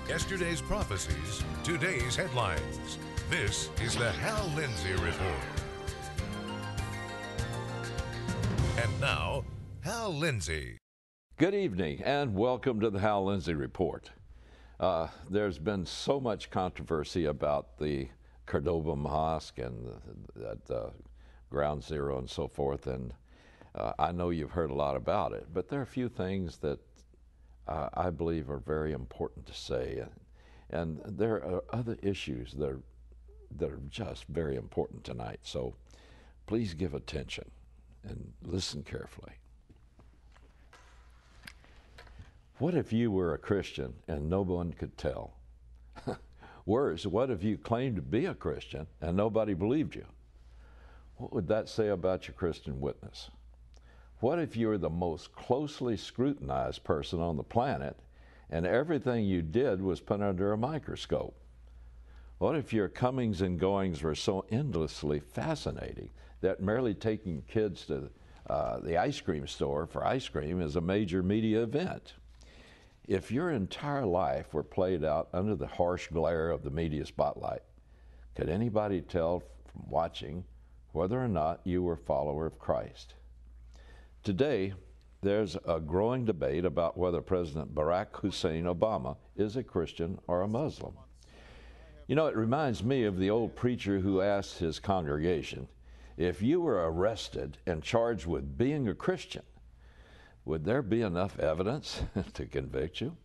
Yesterday's prophecies, today's headlines. This is the Hal Lindsey Report. And now, Hal Lindsey. Good evening and welcome to the Hal Lindsey Report. There's been so much controversy about the Cordoba Mosque and that Ground Zero and so forth, and I know you've heard a lot about it, but there are a few things that I believe are very important to say, and there are other issues that are just very important tonight, so please give attention and listen carefully. What if you were a Christian and no one could tell? Worse, what if you claimed to be a Christian and nobody believed you? What would that say about your Christian witness? What if you were the most closely scrutinized person on the planet and everything you did was put under a microscope? What if your comings and goings were so endlessly fascinating that merely taking kids to the ice cream store for ice cream is a major media event? If your entire life were played out under the harsh glare of the media spotlight, could anybody tell from watching whether or not you were a follower of Christ? Today, there's a growing debate about whether President Barack Hussein Obama is a Christian or a Muslim. You know, it reminds me of the old preacher who asked his congregation, if you were arrested and charged with being a Christian, would there be enough evidence to convict you?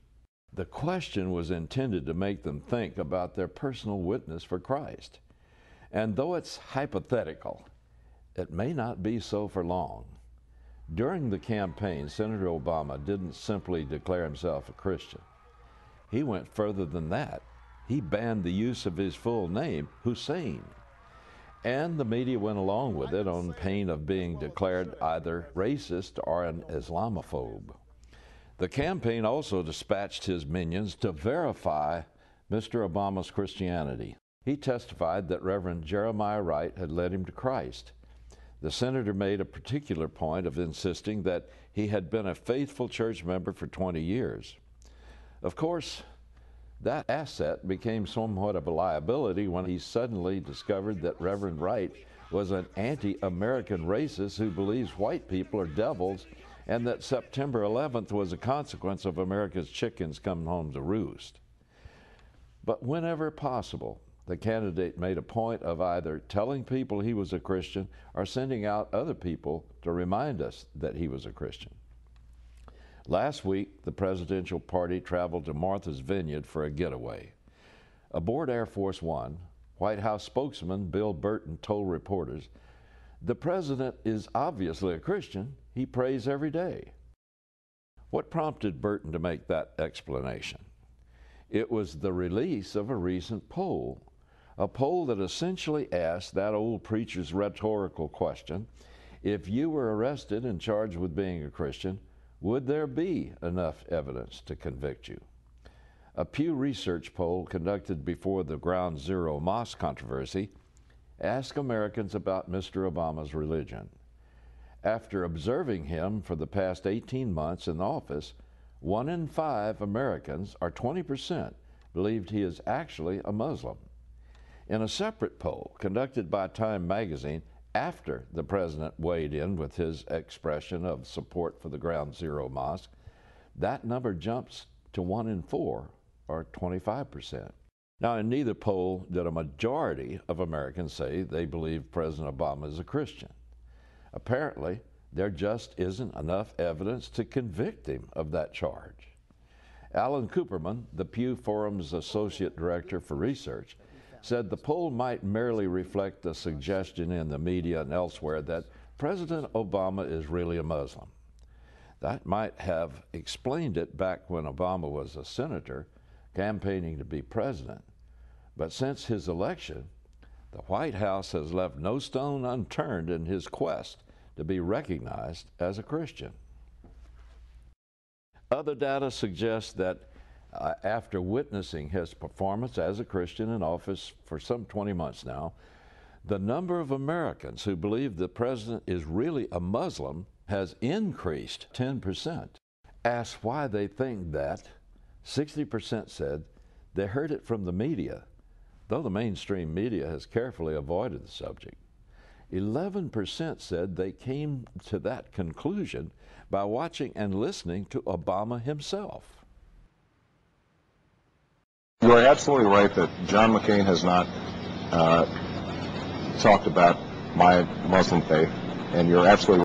The question was intended to make them think about their personal witness for Christ. And though it's hypothetical, it may not be so for long. During the campaign, Senator Obama didn't simply declare himself a Christian. He went further than that. He banned the use of his full name, Hussein. And the media went along with it on pain of being declared either racist or an Islamophobe. The campaign also dispatched his minions to verify Mr. Obama's Christianity. He testified that Reverend Jeremiah Wright had led him to Christ. The senator made a particular point of insisting that he had been a faithful church member for 20 years. Of course, that asset became somewhat of a liability when he suddenly discovered that Reverend Wright was an anti-American racist who believes white people are devils and that September 11th was a consequence of America's chickens coming home to roost. But whenever possible, the candidate made a point of either telling people he was a Christian or sending out other people to remind us that he was a Christian. Last week, the presidential party traveled to Martha's Vineyard for a getaway. Aboard Air Force One, White House spokesman Bill Burton told reporters, "The president is obviously a Christian. He prays every day." What prompted Burton to make that explanation? It was the release of a recent poll, a poll that essentially asked that old preacher's rhetorical question, if you were arrested and charged with being a Christian, would there be enough evidence to convict you? A Pew Research poll conducted before the Ground Zero Mosque controversy asked Americans about Mr. Obama's religion. After observing him for the past 18 months in office, 1 in 5 Americans, or 20%, believed he is actually a Muslim. In a separate poll conducted by Time magazine after the president weighed in with his expression of support for the Ground Zero Mosque, that number jumps to 1 in 4, or 25%. Now, in neither poll did a majority of Americans say they believe President Obama is a Christian. Apparently, there just isn't enough evidence to convict him of that charge. Alan Cooperman, the Pew Forum's Associate Director for Research, said the poll might merely reflect the suggestion in the media and elsewhere that President Obama is really a Muslim. That might have explained it back when Obama was a senator campaigning to be president. But since his election, the White House has left no stone unturned in his quest to be recognized as a Christian. Other data suggests that after witnessing his performance as a Christian in office for some 20 months now, the number of Americans who believe the president is really a Muslim has increased 10%. Asked why they think that, 60% said They heard it from the media, though the mainstream media has carefully avoided the subject. 11% said they came to that conclusion by watching and listening to Obama himself. You are absolutely right that John McCain has not talked about my Muslim faith, and you're absolutely